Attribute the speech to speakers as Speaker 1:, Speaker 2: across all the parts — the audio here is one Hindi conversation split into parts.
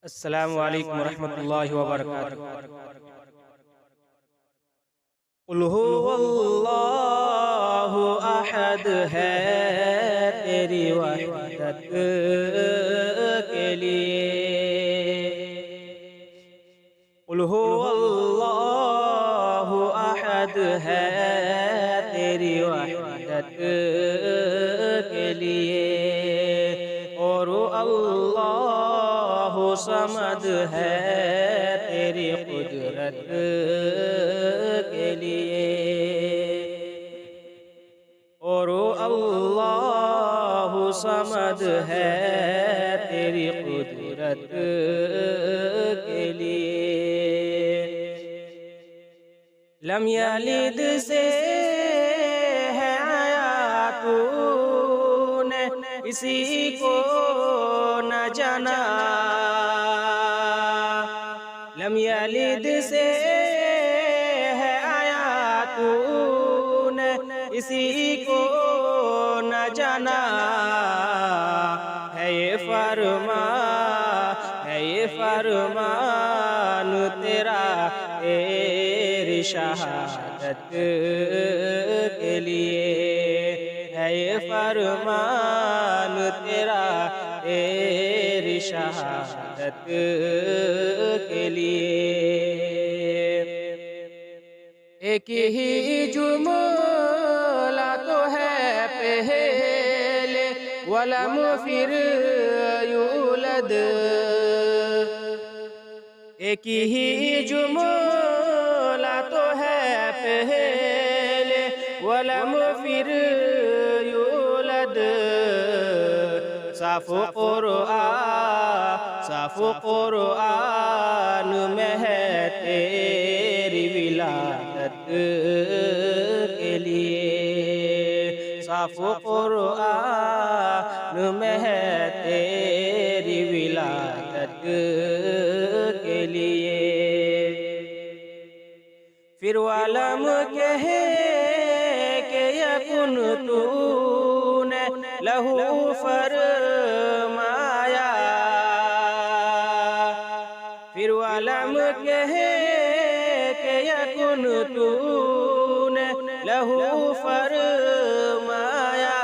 Speaker 1: अस्सलामु अलैकुम रहमतुल्लाहि व बरकातुहू। कुल हुवल्लाहु अहद है तेरी वहदत के लिए। कुल हुवल्लाहु अहद है तेरी वहदत के लिए। और अल्लाहु समद है तेरी कुदरत के लिए। और अल्लाहु समद है तेरी कुदरत के लिए। लम यलिद से है आया तूने किसी को न जाना। लम यलिद से है आया तूने किसी को न जाना। है ये फरमान तेरा तेरी शहादत के लिए। है ये फरमान तेरा तेरी शहादत के लिए। एक ही जुमला तो है पहले वलम फिर यूलद। एक ही जुमला तो है पहले वलम फिर यूलद। साफ़ो कुरआन में है तेरी विलादत के लिए। साफ़ो कुरआन में है तेरी विलादत के लिए। फिर वालम कहे के यकुन तूने लहू फरमाया। फिर वालम कहे के यकुन तूने लहू फरमाया।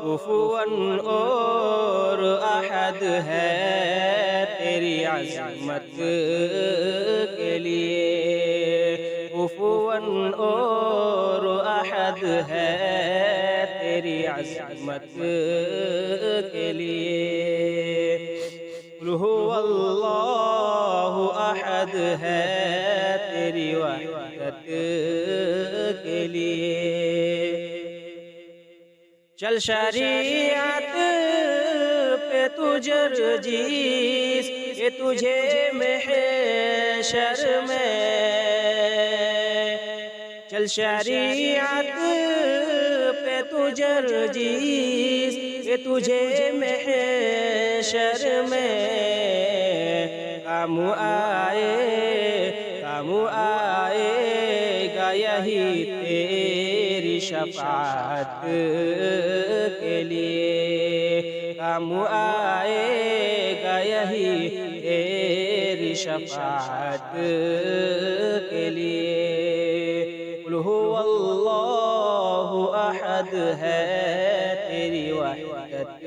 Speaker 1: कुफुवन और अहद है तेरी अज़मत के लिए। कुफुवन और अहद है तेरी अज़मत के लिए। कुल हुवल्लाहु अहद है तेरी वहदत के लिए। चल शरीयत पे तू जर्जीस ये तुझे महशर में। चल शरीयत पे तू जर्जीस ये तुझे महशर में। काम आएगा यही तेरी शफाअत के लिए। काम आएगा यही तेरी शफाअत के लिए। कुल हुवल्लाहु अहद है तेरी वहदत